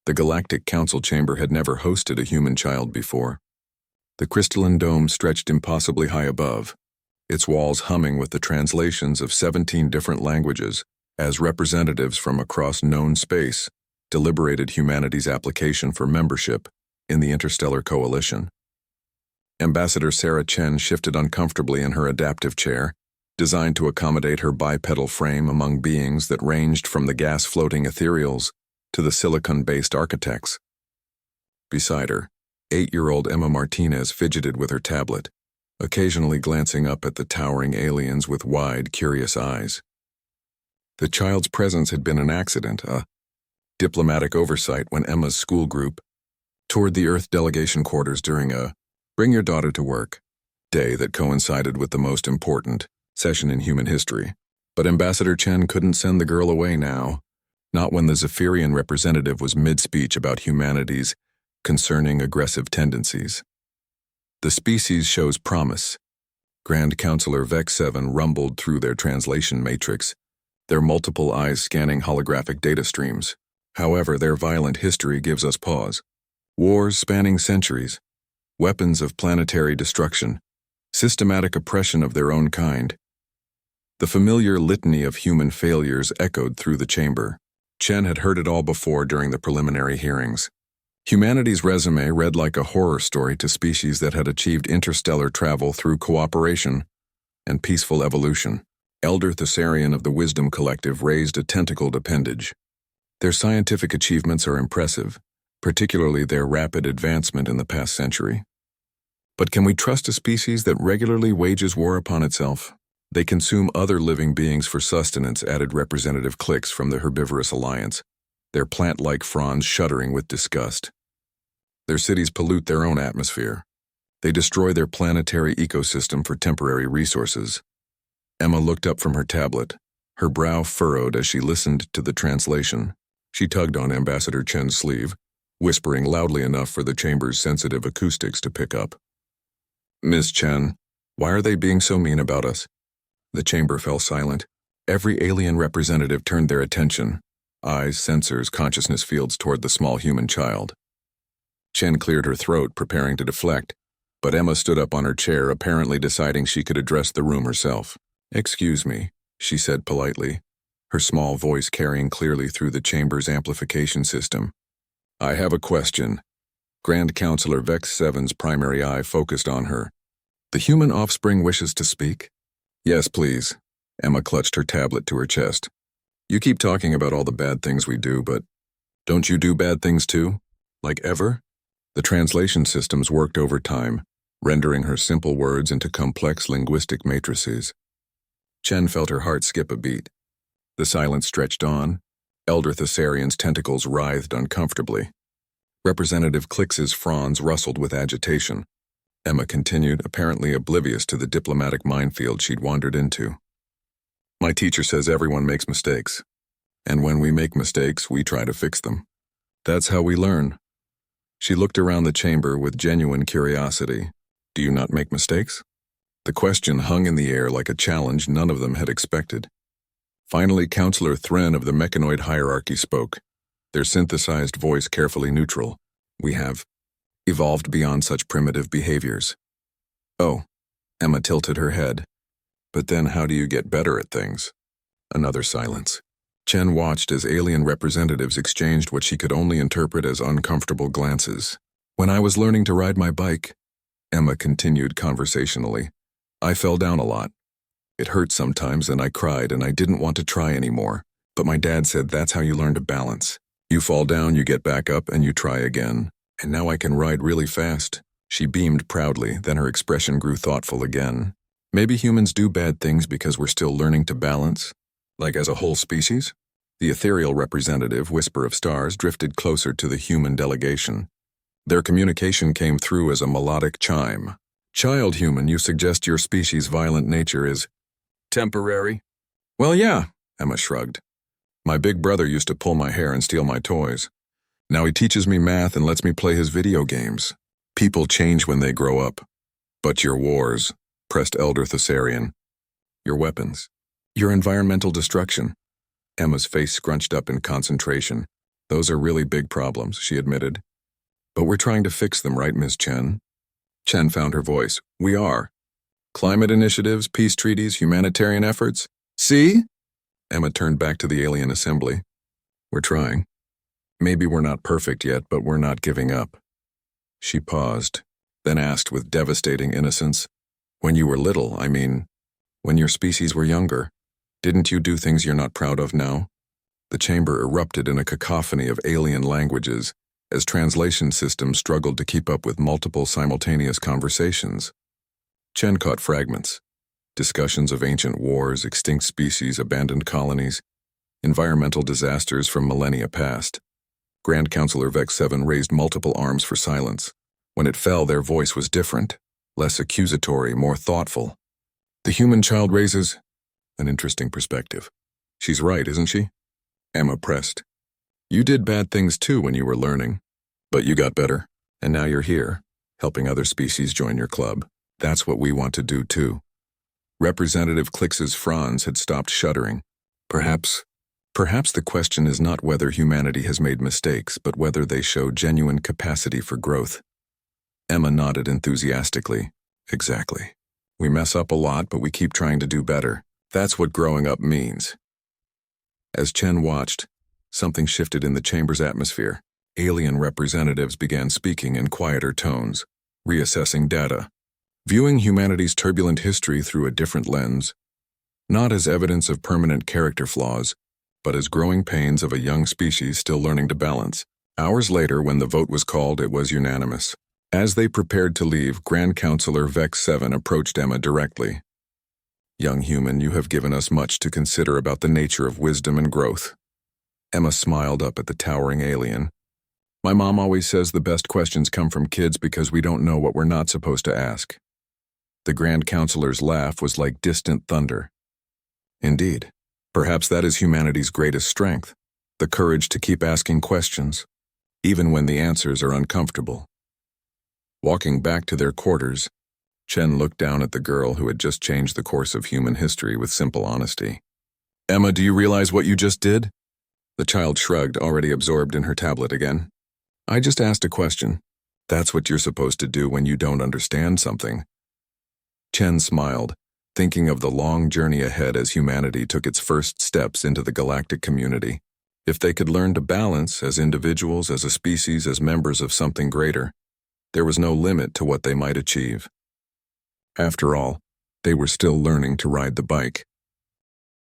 The Galactic Council chamber had never hosted a human child before. The crystalline dome stretched impossibly high above, its walls humming with the translations of 17 different languages as representatives from across known space deliberated humanity's application for membership in the Interstellar Coalition. Ambassador Sarah Chen shifted uncomfortably in her adaptive chair, designed to accommodate her bipedal frame among beings that ranged from the gas-floating ethereals to the silicon-based architects. Beside her, 8-year-old Emma Martinez fidgeted with her tablet, occasionally glancing up at the towering aliens with wide, curious eyes. The child's presence had been an accident, a diplomatic oversight when Emma's school group toured the Earth delegation quarters during a Bring Your Daughter to Work day that coincided with the most important session in human history. But Ambassador Chen couldn't send the girl away now, not when the Zephyrian representative was mid-speech about humanity's concerning aggressive tendencies. The species shows promise. Grand Counselor Vex 7 rumbled through their translation matrix, their multiple eyes scanning holographic data streams. However, their violent history gives us pause. Wars spanning centuries, weapons of planetary destruction, systematic oppression of their own kind. The familiar litany of human failures echoed through the chamber. Chen had heard it all before during the preliminary hearings. Humanity's resume read like a horror story to species that had achieved interstellar travel through cooperation and peaceful evolution. Elder Thessarian of the Wisdom Collective raised a tentacled appendage. Their scientific achievements are impressive, particularly their rapid advancement in the past century. But can we trust a species that regularly wages war upon itself? They consume other living beings for sustenance, added Representative Clix from the Herbivorous Alliance, their plant-like fronds shuddering with disgust. Their cities pollute their own atmosphere. They destroy their planetary ecosystem for temporary resources. Emma looked up from her tablet, her brow furrowed as she listened to the translation. She tugged on Ambassador Chen's sleeve, whispering loudly enough for the chamber's sensitive acoustics to pick up. Miss Chen, why are they being so mean about us? The chamber fell silent. Every alien representative turned their attention, eyes, sensors, consciousness fields toward the small human child. Chen cleared her throat, preparing to deflect, but Emma stood up on her chair, apparently deciding she could address the room herself. Excuse me, she said politely, her small voice carrying clearly through the chamber's amplification system. I have a question. Grand Counselor Vex 7's primary eye focused on her. The human offspring wishes to speak? Yes, please. Emma clutched her tablet to her chest. You keep talking about all the bad things we do, but don't you do bad things too? Like ever? The translation systems worked overtime, rendering her simple words into complex linguistic matrices. Chen felt her heart skip a beat. The silence stretched on. Elder Thessarian's tentacles writhed uncomfortably. Representative Clix's fronds rustled with agitation. Emma continued, apparently oblivious to the diplomatic minefield she'd wandered into. My teacher says everyone makes mistakes. And when we make mistakes, we try to fix them. That's how we learn. She looked around the chamber with genuine curiosity. Do you not make mistakes? The question hung in the air like a challenge none of them had expected. Finally, Counselor Thren of the mechanoid hierarchy spoke, their synthesized voice carefully neutral. We have evolved beyond such primitive behaviors. Oh, Emma tilted her head. But then how do you get better at things? Another silence. Chen watched as alien representatives exchanged what she could only interpret as uncomfortable glances. When I was learning to ride my bike, Emma continued conversationally, I fell down a lot. It hurt sometimes and I cried and I didn't want to try anymore. But my dad said that's how you learn to balance. You fall down, you get back up, and you try again. And now I can ride really fast. She beamed proudly, then her expression grew thoughtful again. Maybe humans do bad things because we're still learning to balance? Like as a whole species? The ethereal representative, Whisper of Stars, drifted closer to the human delegation. Their communication came through as a melodic chime. Child human, you suggest your species' violent nature is temporary? Well, yeah, Emma shrugged. My big brother used to pull my hair and steal my toys. Now he teaches me math and lets me play his video games. People change when they grow up. But your wars, pressed Elder Thessarian. Your weapons. Your environmental destruction. Emma's face scrunched up in concentration. Those are really big problems, she admitted. But we're trying to fix them, right, Ms. Chen? Chen found her voice. We are. Climate initiatives, peace treaties, humanitarian efforts. See? Emma turned back to the alien assembly. We're trying. Maybe we're not perfect yet, but we're not giving up. She paused, then asked with devastating innocence, when you were little, I mean, when your species were younger, didn't you do things you're not proud of now? The chamber erupted in a cacophony of alien languages as translation systems struggled to keep up with multiple simultaneous conversations. Chen caught fragments. Discussions of ancient wars, extinct species, abandoned colonies, environmental disasters from millennia past. Grand Counselor Vex 7 raised multiple arms for silence. When it fell, their voice was different, less accusatory, more thoughtful. The human child raises an interesting perspective. She's right, isn't she? Emma pressed. You did bad things too when you were learning, but you got better, and now you're here, helping other species join your club. That's what we want to do too. Representative Clix's Franz had stopped shuddering. Perhaps the question is not whether humanity has made mistakes, but whether they show genuine capacity for growth. Emma nodded enthusiastically. Exactly. We mess up a lot, but we keep trying to do better. That's what growing up means. As Chen watched, something shifted in the chamber's atmosphere. Alien representatives began speaking in quieter tones, reassessing data, viewing humanity's turbulent history through a different lens, not as evidence of permanent character flaws, but as growing pains of a young species still learning to balance. Hours later, when the vote was called, it was unanimous. As they prepared to leave, Grand Counselor Vex 7 approached Emma directly. Young human, you have given us much to consider about the nature of wisdom and growth. Emma smiled up at the towering alien. My mom always says the best questions come from kids because we don't know what we're not supposed to ask. The Grand Counselor's laugh was like distant thunder. Indeed, perhaps that is humanity's greatest strength, the courage to keep asking questions, even when the answers are uncomfortable. Walking back to their quarters, Chen looked down at the girl who had just changed the course of human history with simple honesty. Emma, do you realize what you just did? The child shrugged, already absorbed in her tablet again. I just asked a question. That's what you're supposed to do when you don't understand something. Chen smiled, thinking of the long journey ahead as humanity took its first steps into the galactic community. If they could learn to balance, as individuals, as a species, as members of something greater, there was no limit to what they might achieve. After all, they were still learning to ride the bike.